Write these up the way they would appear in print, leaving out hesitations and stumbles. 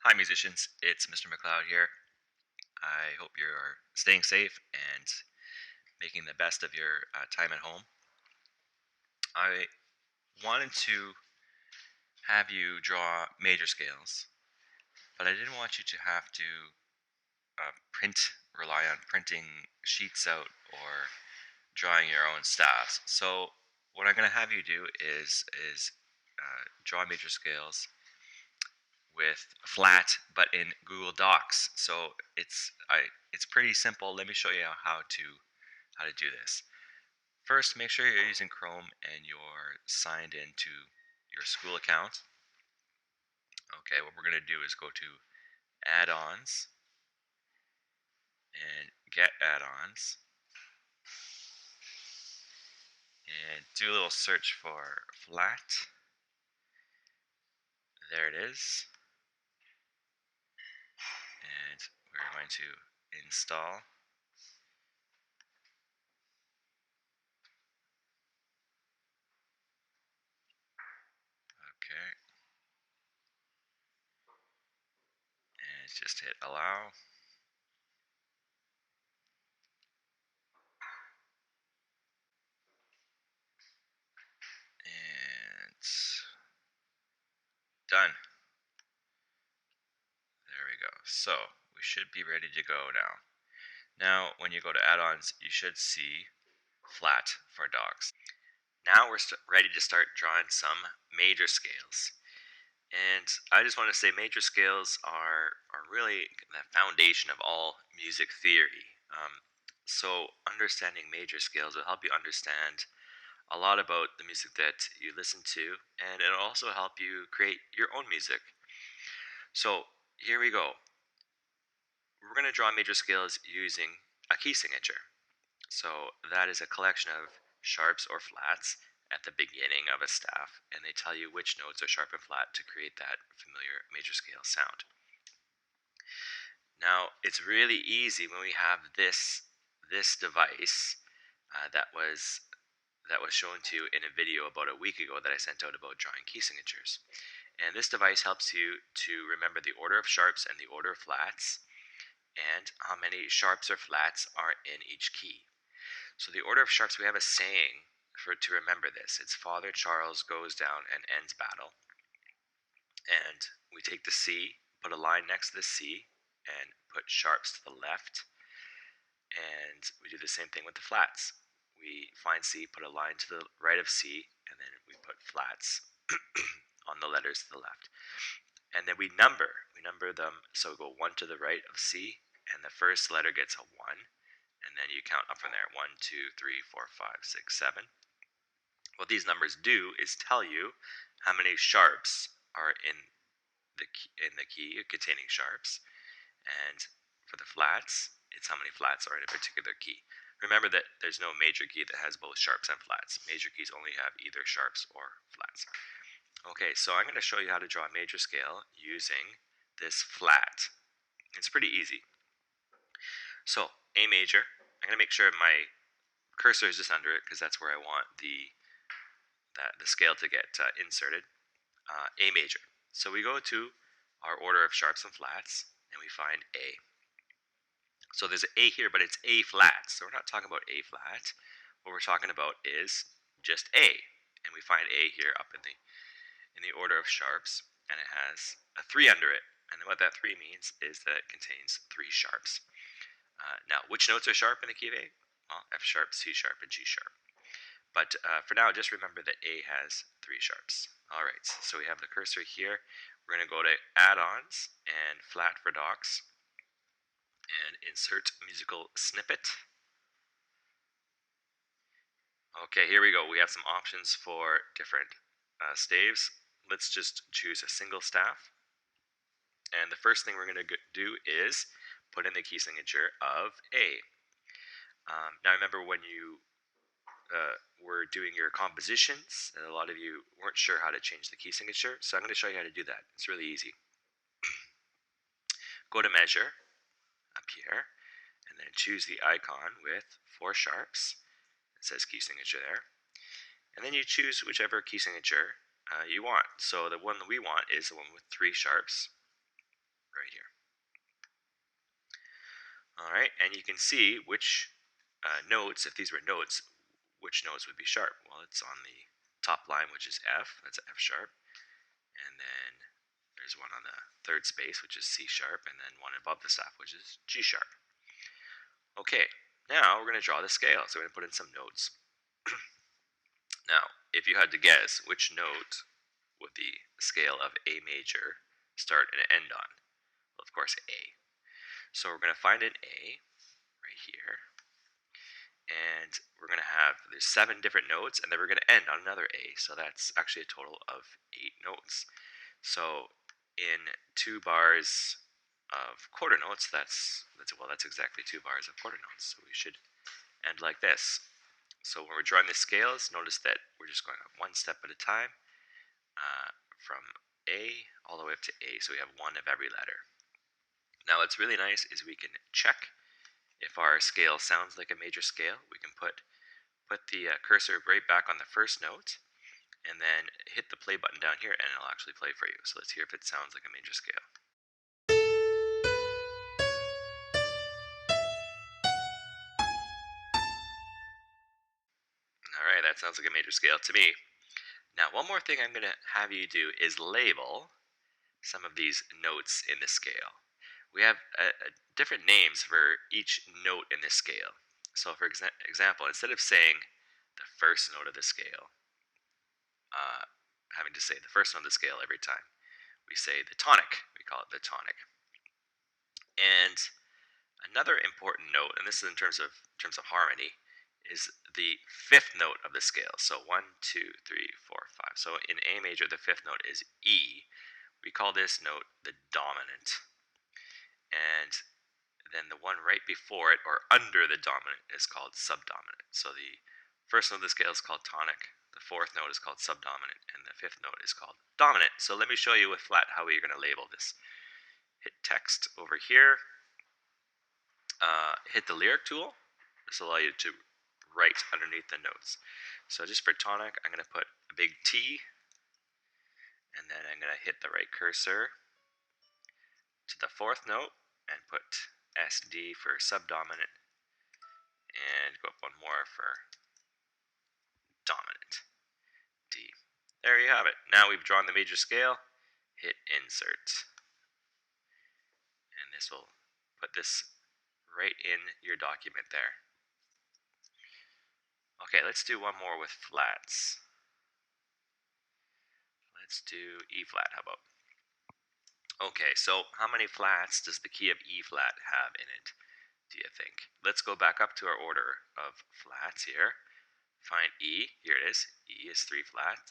Hi, musicians. It's Mr. McLeod here. I hope you're staying safe and making the best of your time at home. I wanted to have you draw major scales, but I didn't want you to have to rely on printing sheets out or drawing your own staffs. So, what I'm going to have you do is draw major scales with flat, but in Google Docs. So it's pretty simple. Let me show you how to do this. First, make sure you're using Chrome and you're signed into your school account. Okay, what we're going to do is go to add-ons and get add-ons and do a little search for flat. There it is. And we're going to install. Okay, and just hit allow. And done. There we go. So we should be ready to go now. Now, when you go to add-ons, you should see flat for docs. Now we're ready to start drawing some major scales. And I just want to say major scales are really the foundation of all music theory. So understanding major scales will help you understand a lot about the music that you listen to, and it'll also help you create your own music. So here we go. We're going to draw major scales using a key signature. So that is a collection of sharps or flats at the beginning of a staff, and they tell you which notes are sharp and flat to create that familiar major scale sound. Now, it's really easy when we have this device that was shown to you in a video about a week ago that I sent out about drawing key signatures. And this device helps you to remember the order of sharps and the order of flats, and how many sharps or flats are in each key. So the order of sharps, we have a saying to remember this. It's Father Charles goes down and ends battle. And we take the C, put a line next to the C, and put sharps to the left. And we do the same thing with the flats. We find C, put a line to the right of C, and then we put flats on the letters to the left. And then we number them. So we go 1 to the right of C, and the first letter gets a 1. And then you count up from there 1, 2, 3, 4, 5, 6, 7. What these numbers do is tell you how many sharps are in the key containing sharps, and for the flats, it's how many flats are in a particular key. Remember that there's no major key that has both sharps and flats. Major keys only have either sharps or flats. Okay, so I'm going to show you how to draw a major scale using this flat. It's pretty easy. So A major, I'm going to make sure my cursor is just under it because that's where I want the scale to get inserted. A major. So we go to our order of sharps and flats, and we find A. So there's an A here, but it's A flat. So we're not talking about A flat. What we're talking about is just A, and we find A here up in the order of sharps, and it has a 3 under it. And what that 3 means is that it contains 3 sharps. Now, which notes are sharp in the key of A? Well, F sharp, C sharp, and G sharp. But for now, just remember that A has 3 sharps. All right, so we have the cursor here. We're going to go to add-ons and flat for docs and insert musical snippet. Okay, here we go. We have some options for different staves. Let's just choose a single staff. And the first thing we're going to do is put in the key signature of A. Now remember when you were doing your compositions, and a lot of you weren't sure how to change the key signature, so I'm going to show you how to do that. It's really easy. Go to measure up here, and then choose the icon with 4 sharps. It says key signature there. And then you choose whichever key signature you want. So the one that we want is the one with 3 sharps. right here. All right, and you can see which notes, if these were notes, which notes would be sharp. Well, it's on the top line, which is F. That's F sharp. And then there's one on the third space, which is C sharp, and then one above the staff, which is G sharp. Okay, now we're going to draw the scale. So we're going to put in some notes. Now, if you had to guess which note would the scale of A major start and end on, well, of course, A. So we're going to find an A right here, and we're going to have, there's 7 different notes, and then we're going to end on another A. So that's actually a total of 8 notes. So in 2 bars of quarter notes, that's exactly 2 bars of quarter notes. So we should end like this. So when we're drawing the scales, notice that we're just going up one step at a time, from A all the way up to A. So we have 1 of every letter. Now what's really nice is we can check if our scale sounds like a major scale. We can put the cursor right back on the first note, and then hit the play button down here, and it'll actually play for you. So let's hear if it sounds like a major scale. All right, that sounds like a major scale to me. Now, one more thing I'm going to have you do is label some of these notes in the scale. We have different names for each note in this scale. So, for example, instead of saying the first note of the scale, having to say the first note of the scale every time, we say the tonic. We call it the tonic. And another important note, and this is in terms of harmony, is the 5th note of the scale. So 1, 2, 3, 4, 5. So in A major, the 5th note is E. We call this note the dominant. And then the one right before it, or under the dominant, is called subdominant. So the first note of the scale is called tonic, the 4th note is called subdominant, and the 5th note is called dominant. So let me show you with flat how we're going to label this. Hit text over here, hit the lyric tool. This will allow you to write underneath the notes. So just for tonic, I'm going to put a big T, and then I'm going to hit the right cursor to the 4th note and put SD for subdominant, and go up one more for dominant, D. There you have it. Now we've drawn the major scale. Hit insert, and this will put this right in your document there. Okay, let's do one more with flats. Let's do E flat, how about? Okay, so how many flats does the key of E flat have in it, do you think? Let's go back up to our order of flats here. Find E, here it is. E is 3 flat.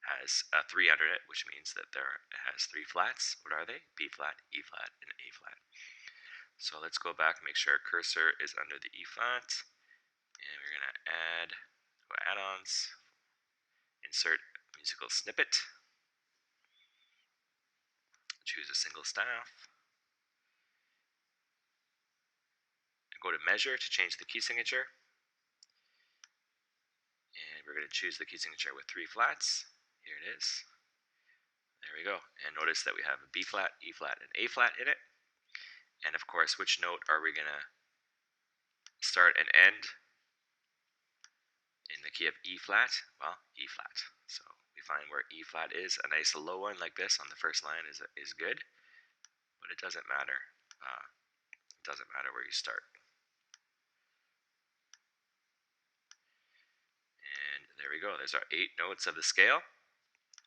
Has 3 under it, which means that it has 3 flats. What are they? B flat, E flat, and A flat. So let's go back and make sure our cursor is under the E flat. And we're going to go add-ons, insert musical snippet, choose a single staff, go to measure to change the key signature, and we're going to choose the key signature with 3 flats. Here it is. There we go. And notice that we have a B flat, E flat, and A flat in it. And of course, which note are we going to start and end in the key of E flat? Well, E flat. So we find where E flat is. A nice low one like this on the first line is good, but it doesn't matter. It doesn't matter where you start. And there we go. There's our 8 notes of the scale.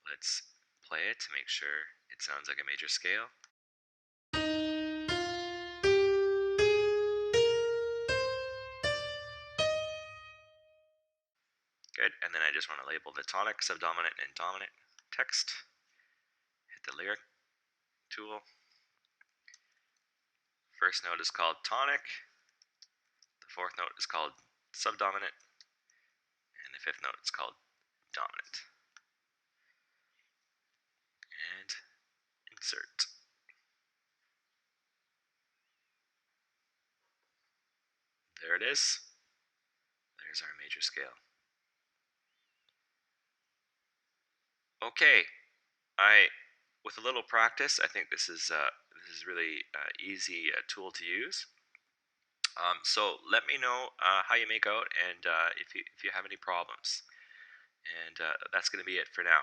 Let's play it to make sure it sounds like a major scale. Good, and then I just want to label the tonic, subdominant, and dominant text. Hit the lyric tool. First note is called tonic. The 4th note is called subdominant. And the 5th note is called dominant. And insert. There it is. There's our major scale. Okay, I with a little practice, I think this is really easy tool to use. So let me know how you make out, and if you have any problems. And that's going to be it for now.